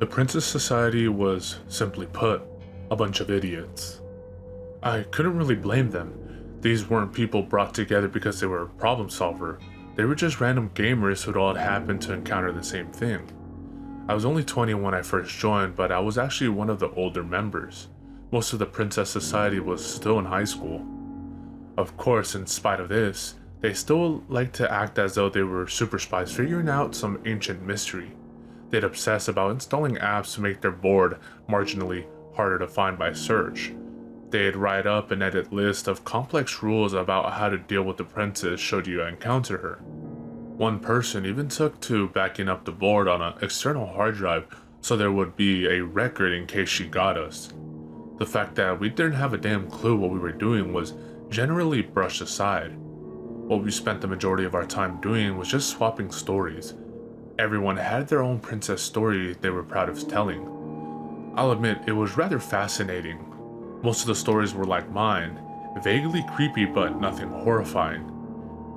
The Princess Society was, simply put, a bunch of idiots. I couldn't really blame them. These weren't people brought together because they were a problem solver. They were just random gamers who'd all happened to encounter the same thing. I was only 20 when I first joined, but I was actually one of the older members. Most of the Princess Society was still in high school. Of course, in spite of this, they still liked to act as though they were super spies figuring out some ancient mystery. They'd obsess about installing apps to make their board marginally harder to find by search. They'd write up and edit lists of complex rules about how to deal with the princess should you encounter her. One person even took to backing up the board on an external hard drive so there would be a record in case she got us. The fact that we didn't have a damn clue what we were doing was generally brushed aside. What we spent the majority of our time doing was just swapping stories. Everyone had their own princess story they were proud of telling. I'll admit it was rather fascinating. Most of the stories were like mine, vaguely creepy but nothing horrifying.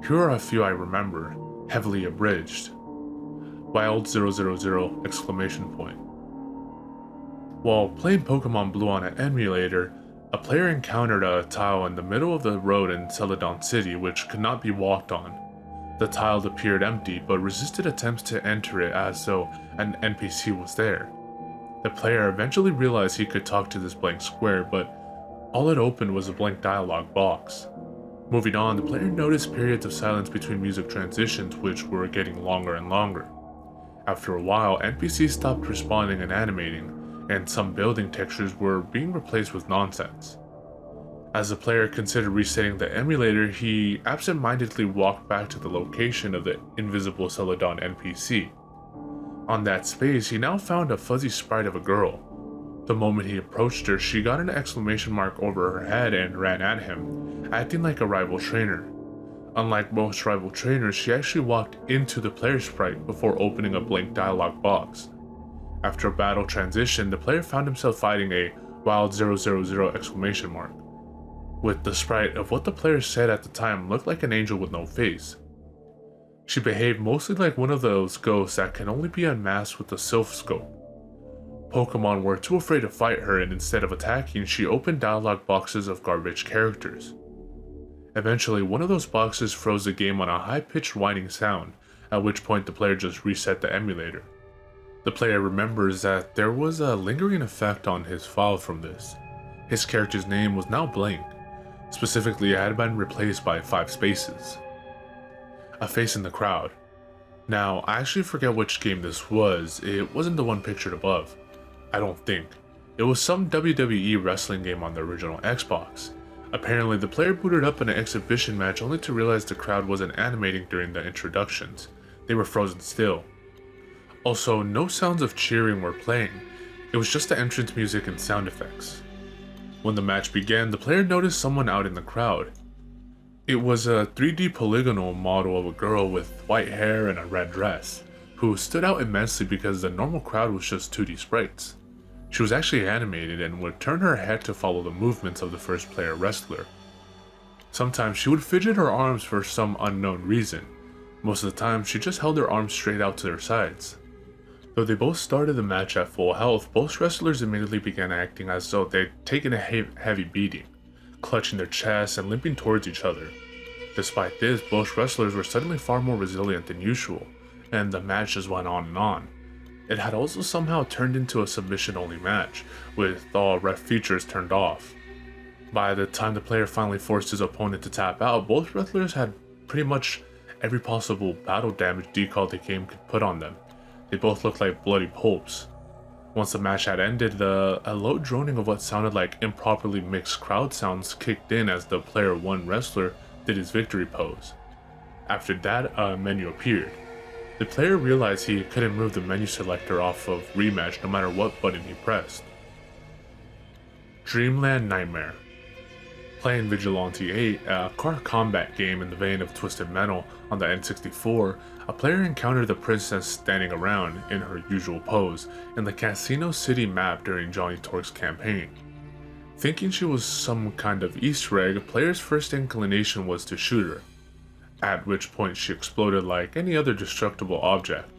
Here are a few I remember, heavily abridged. Wild 000 exclamation point. While playing Pokemon Blue on an emulator, a player encountered a tile in the middle of the road in Celadon City which could not be walked on. The tile appeared empty but resisted attempts to enter it as though an NPC was there. The player eventually realized he could talk to this blank square, but all it opened was a blank dialogue box. Moving on, the player noticed periods of silence between music transitions which were getting longer and longer. After a while, NPCs stopped responding and animating, and some building textures were being replaced with nonsense. As the player considered resetting the emulator, he absent-mindedly walked back to the location of the invisible Celadon NPC. On that space, he now found a fuzzy sprite of a girl. The moment he approached her, she got an exclamation mark over her head and ran at him, acting like a rival trainer. Unlike most rival trainers, she actually walked into the player sprite before opening a blank dialogue box. After a battle transition, the player found himself fighting a wild 000 exclamation mark, with the sprite of what the player said at the time looked like an angel with no face. She behaved mostly like one of those ghosts that can only be unmasked with a sylph scope. Pokemon were too afraid to fight her, and instead of attacking, she opened dialogue boxes of garbage characters. Eventually, one of those boxes froze the game on a high-pitched whining sound, at which point the player just reset the emulator. The player remembers that there was a lingering effect on his file from this. His character's name was now blank. Specifically, it had been replaced by 5 spaces. A face in the crowd. Now, I actually forget which game this was. It wasn't the one pictured above. I don't think. It was some WWE wrestling game on the original Xbox. Apparently, the player booted up in an exhibition match only to realize the crowd wasn't animating during the introductions. They were frozen still. Also, no sounds of cheering were playing. It was just the entrance music and sound effects. When the match began, the player noticed someone out in the crowd. It was a 3D polygonal model of a girl with white hair and a red dress, who stood out immensely because the normal crowd was just 2D sprites. She was actually animated and would turn her head to follow the movements of the first player wrestler. Sometimes she would fidget her arms for some unknown reason. Most of the time, she just held her arms straight out to their sides. Though they both started the match at full health, both wrestlers immediately began acting as though they'd taken a heavy beating, clutching their chests and limping towards each other. Despite this, both wrestlers were suddenly far more resilient than usual, and the match just went on and on. It had also somehow turned into a submission-only match, with all ref features turned off. By the time the player finally forced his opponent to tap out, both wrestlers had pretty much every possible battle damage decal the game could put on them. They both looked like bloody pulps. Once the match had ended, a low droning of what sounded like improperly mixed crowd sounds kicked in as the player 1 wrestler did his victory pose. After that, a menu appeared. The player realized he couldn't move the menu selector off of rematch no matter what button he pressed. Dreamland Nightmare. Playing Vigilante 8, a car combat game in the vein of Twisted Metal on the N64, a player encountered the princess standing around, in her usual pose, in the Casino City map during Johnny Torque's campaign. Thinking she was some kind of Easter egg, a player's first inclination was to shoot her, at which point she exploded like any other destructible object.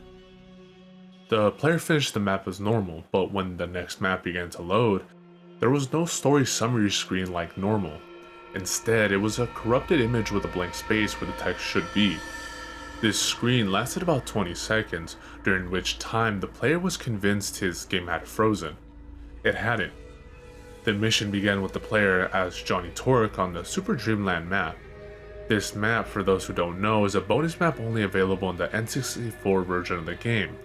The player finished the map as normal, but when the next map began to load, there was no story summary screen like normal. Instead, it was a corrupted image with a blank space where the text should be. This screen lasted about 20 seconds, during which time the player was convinced his game had frozen. It hadn't. The mission began with the player as Johnny Torque on the Super Dreamland map. This map, for those who don't know, is a bonus map only available in the N64 version of the game.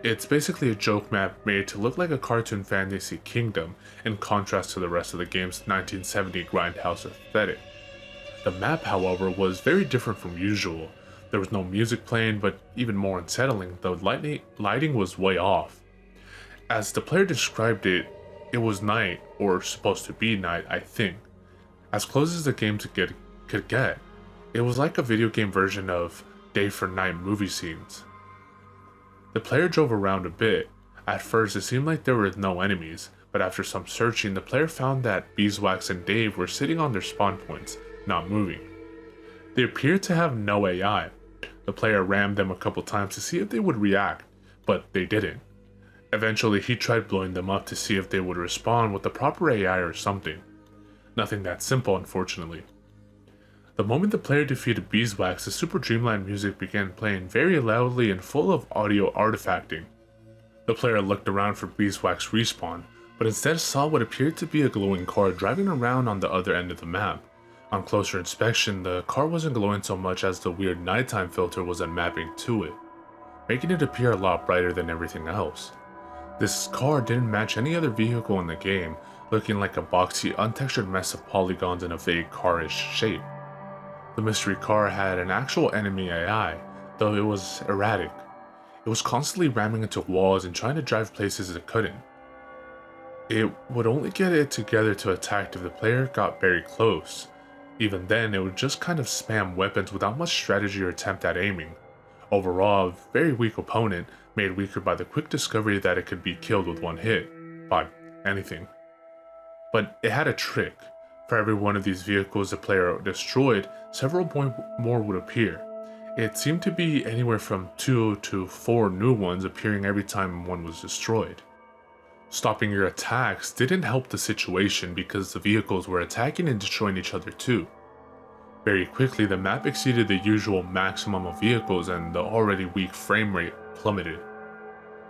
It's basically a joke map made to look like a cartoon fantasy kingdom, in contrast to the rest of the game's 1970 grindhouse aesthetic. The map, however, was very different from usual. There was no music playing, but even more unsettling, the lighting was way off. As the player described it, it was night, or supposed to be night, I think. As close as the game could get. It was like a video game version of day for night movie scenes. The player drove around a bit. At first, it seemed like there were no enemies, but after some searching, the player found that Beeswax and Dave were sitting on their spawn points, not moving. They appeared to have no AI. The player rammed them a couple times to see if they would react, but they didn't. Eventually, he tried blowing them up to see if they would respond with the proper AI or something. Nothing that simple, unfortunately. The moment the player defeated Beeswax, the Super Dreamland music began playing very loudly and full of audio artifacting. The player looked around for Beeswax respawn, but instead saw what appeared to be a glowing car driving around on the other end of the map. On closer inspection, the car wasn't glowing so much as the weird nighttime filter was unmapping to it, making it appear a lot brighter than everything else. This car didn't match any other vehicle in the game, looking like a boxy, untextured mess of polygons in a vague car-ish shape. The mystery car had an actual enemy AI, though it was erratic. It was constantly ramming into walls and trying to drive places it couldn't. It would only get it together to attack if the player got very close. Even then, it would just kind of spam weapons without much strategy or attempt at aiming. Overall, a very weak opponent, made weaker by the quick discovery that it could be killed with one hit, by anything. But it had a trick. For every one of these vehicles the player destroyed, several more would appear. It seemed to be anywhere from 2 to 4 new ones appearing every time one was destroyed. Stopping your attacks didn't help the situation because the vehicles were attacking and destroying each other too. Very quickly, the map exceeded the usual maximum of vehicles and the already weak frame rate plummeted.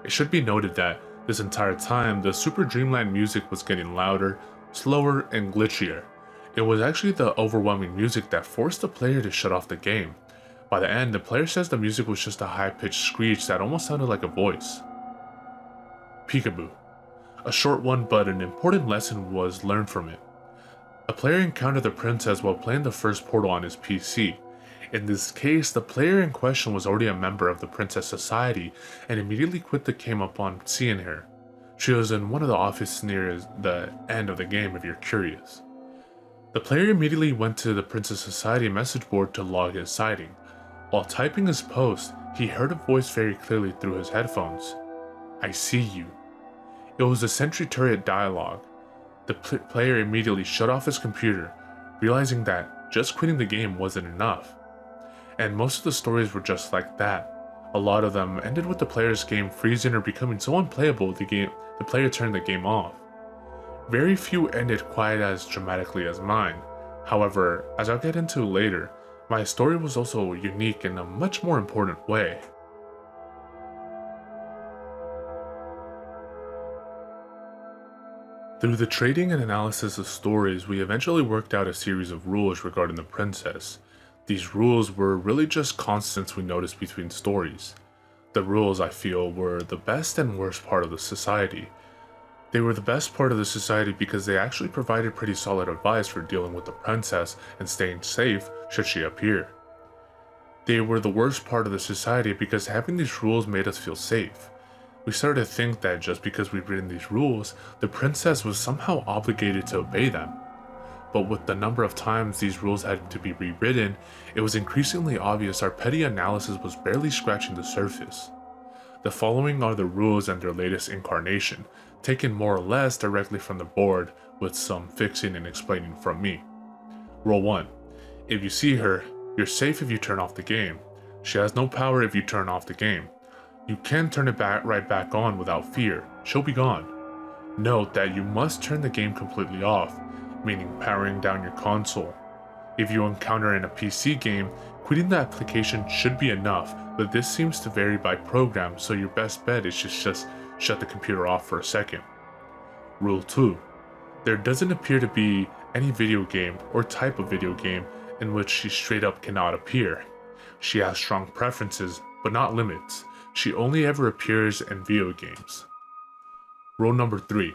It should be noted that this entire time, the Super Dreamland music was getting louder, slower, and glitchier. It was actually the overwhelming music that forced the player to shut off the game. By the end, the player says the music was just a high-pitched screech that almost sounded like a voice. Peekaboo. A short one, but an important lesson was learned from it. A player encountered the princess while playing the first Portal on his PC. In this case, the player in question was already a member of the Princess Society and immediately quit the game upon seeing her. She was in one of the offices near the end of the game if you're curious. The player immediately went to the Princess Society message board to log his sighting. While typing his post, he heard a voice very clearly through his headphones. "I see you." It was the sentry turret dialogue. The player immediately shut off his computer, realizing that just quitting the game wasn't enough. And most of the stories were just like that. A lot of them ended with the player's game freezing or becoming so unplayable the player turned the game off. Very few ended quite as dramatically as mine. However, as I'll get into later, my story was also unique in a much more important way. Through the trading and analysis of stories, we eventually worked out a series of rules regarding the princess. These rules were really just constants we noticed between stories. The rules, I feel, were the best and worst part of the society. They were the best part of the society because they actually provided pretty solid advice for dealing with the princess and staying safe should she appear. They were the worst part of the society because having these rules made us feel safe. We started to think that just because we'd written these rules, the princess was somehow obligated to obey them. But with the number of times these rules had to be rewritten, it was increasingly obvious our petty analysis was barely scratching the surface. The following are the rules and their latest incarnation, taken more or less directly from the board, with some fixing and explaining from me. Rule 1. If you see her, you're safe if you turn off the game. She has no power if you turn off the game. You can turn it right back on without fear. She'll be gone. Note that you must turn the game completely off, meaning powering down your console. If you encounter in a PC game, quitting the application should be enough, but this seems to vary by program, so your best bet is just shut the computer off for a second. Rule 2. There doesn't appear to be any video game or type of video game in which she straight up cannot appear. She has strong preferences, but not limits. She only ever appears in video games. Rule number 3.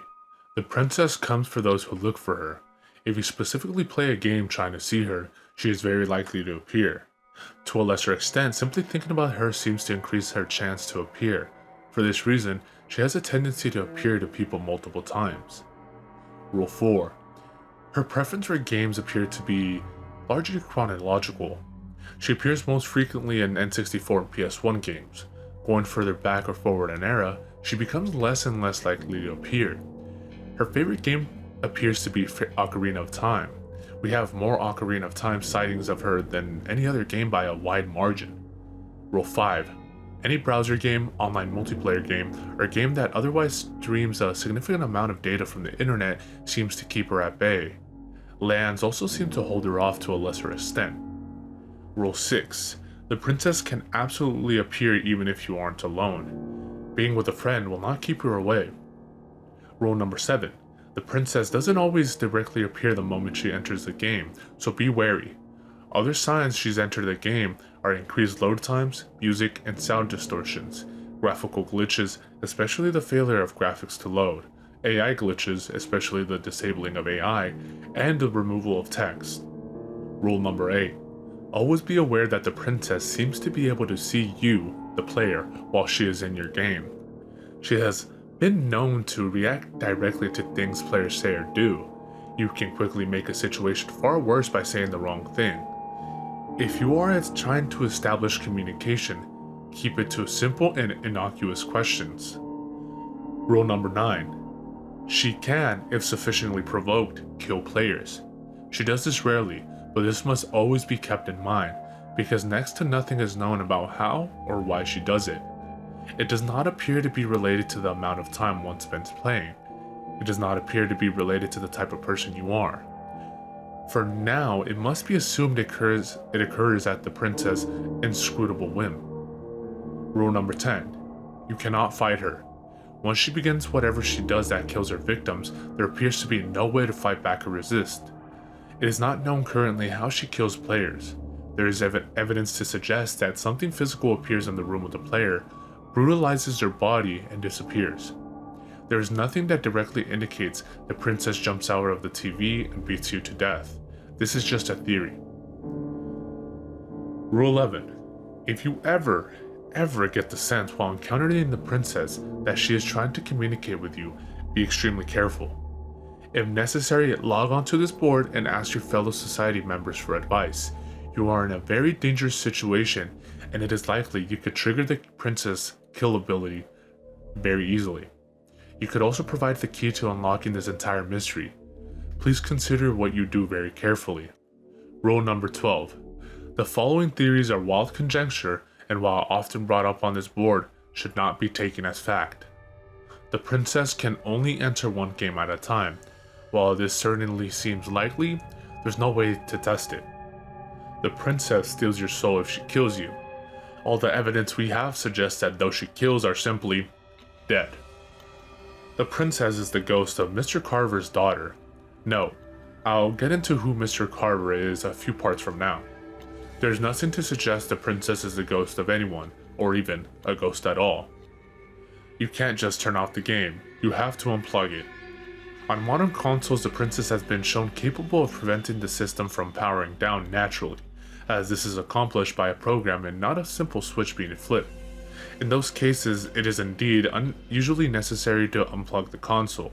The princess comes for those who look for her. If you specifically play a game trying to see her, she is very likely to appear. To a lesser extent, simply thinking about her seems to increase her chance to appear. For this reason, she has a tendency to appear to people multiple times. Rule 4. Her preference for games appear to be largely chronological. She appears most frequently in N64 and PS1 games. Going further back or forward in era, she becomes less and less likely to appear. Her favorite game appears to be Ocarina of Time. We have more Ocarina of Time sightings of her than any other game by a wide margin. Rule 5. Any browser game, online multiplayer game, or game that otherwise streams a significant amount of data from the internet seems to keep her at bay. LANs also seem to hold her off to a lesser extent. Rule 6. The princess can absolutely appear even if you aren't alone. Being with a friend will not keep her away. Rule number 7. The princess doesn't always directly appear the moment she enters the game, so be wary. Other signs she's entered the game are increased load times, music and sound distortions, graphical glitches, especially the failure of graphics to load, AI glitches, especially the disabling of AI, and the removal of text. Rule number 8. Always be aware that the princess seems to be able to see you, the player, while she is in your game. She has been known to react directly to things players say or do. You can quickly make a situation far worse by saying the wrong thing. If you are trying to establish communication, keep it to simple and innocuous questions. Rule number 9. She can, if sufficiently provoked, kill players. She does this rarely, but this must always be kept in mind, because next to nothing is known about how or why she does it. It does not appear to be related to the amount of time one spends playing. It does not appear to be related to the type of person you are. For now, it must be assumed it occurs at the princess' inscrutable whim. Rule number 10. You cannot fight her. Once she begins whatever she does that kills her victims, there appears to be no way to fight back or resist. It is not known currently how she kills players. There is evidence to suggest that something physical appears in the room with the player, brutalizes their body, and disappears. There is nothing that directly indicates the princess jumps out of the TV and beats you to death. This is just a theory. Rule 11. If you ever get the sense while encountering the princess that she is trying to communicate with you, be extremely careful. If necessary, log onto this board and ask your fellow society members for advice. You are in a very dangerous situation, and it is likely you could trigger the princess kill ability very easily. You could also provide the key to unlocking this entire mystery. Please consider what you do very carefully. Rule number 12. The following theories are wild conjecture, and while often brought up on this board, should not be taken as fact. The princess can only enter one game at a time. While this certainly seems likely, there's no way to test it. The princess steals your soul if she kills you. All the evidence we have suggests that those she kills are simply dead. The princess is the ghost of Mr. Carver's daughter. No, I'll get into who Mr. Carver is a few parts from now. There's nothing to suggest the princess is the ghost of anyone, or even a ghost at all. You can't just turn off the game, you have to unplug it. On modern consoles, the princess has been shown capable of preventing the system from powering down naturally, as this is accomplished by a program and not a simple switch being flipped. In those cases, it is indeed usually necessary to unplug the console.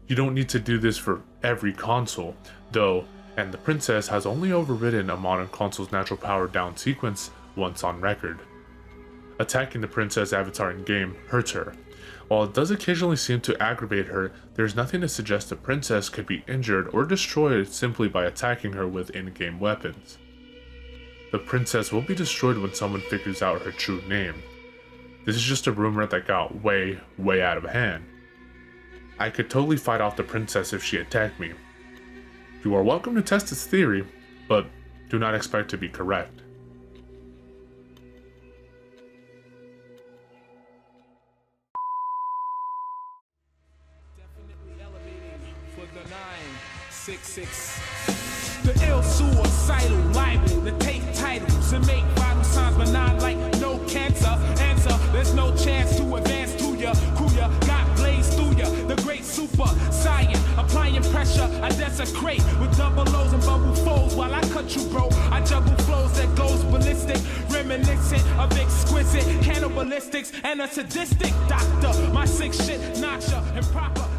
You don't need to do this for every console, though, and the princess has only overridden a modern console's natural power down sequence once on record. Attacking the princess avatar in-game hurts her. While it does occasionally seem to aggravate her, there's nothing to suggest the princess could be injured or destroyed simply by attacking her with in-game weapons. The princess will be destroyed when someone figures out her true name. This is just a rumor that got way, way out of hand. I could totally fight off the princess if she attacked me. You are welcome to test this theory, but do not expect to be correct. Definitely elevating for the 966. The ill suicidal liable to take titles and make vital signs, but not like no cancer. Answer, there's no chance to advance to ya. Kuya got blazed through ya. The great super science, applying pressure, I desecrate with double O's and bubble foes while I cut you, bro. I juggle flows that goes ballistic, reminiscent of exquisite cannibalistics and a sadistic doctor. My sick shit, notcha, improper.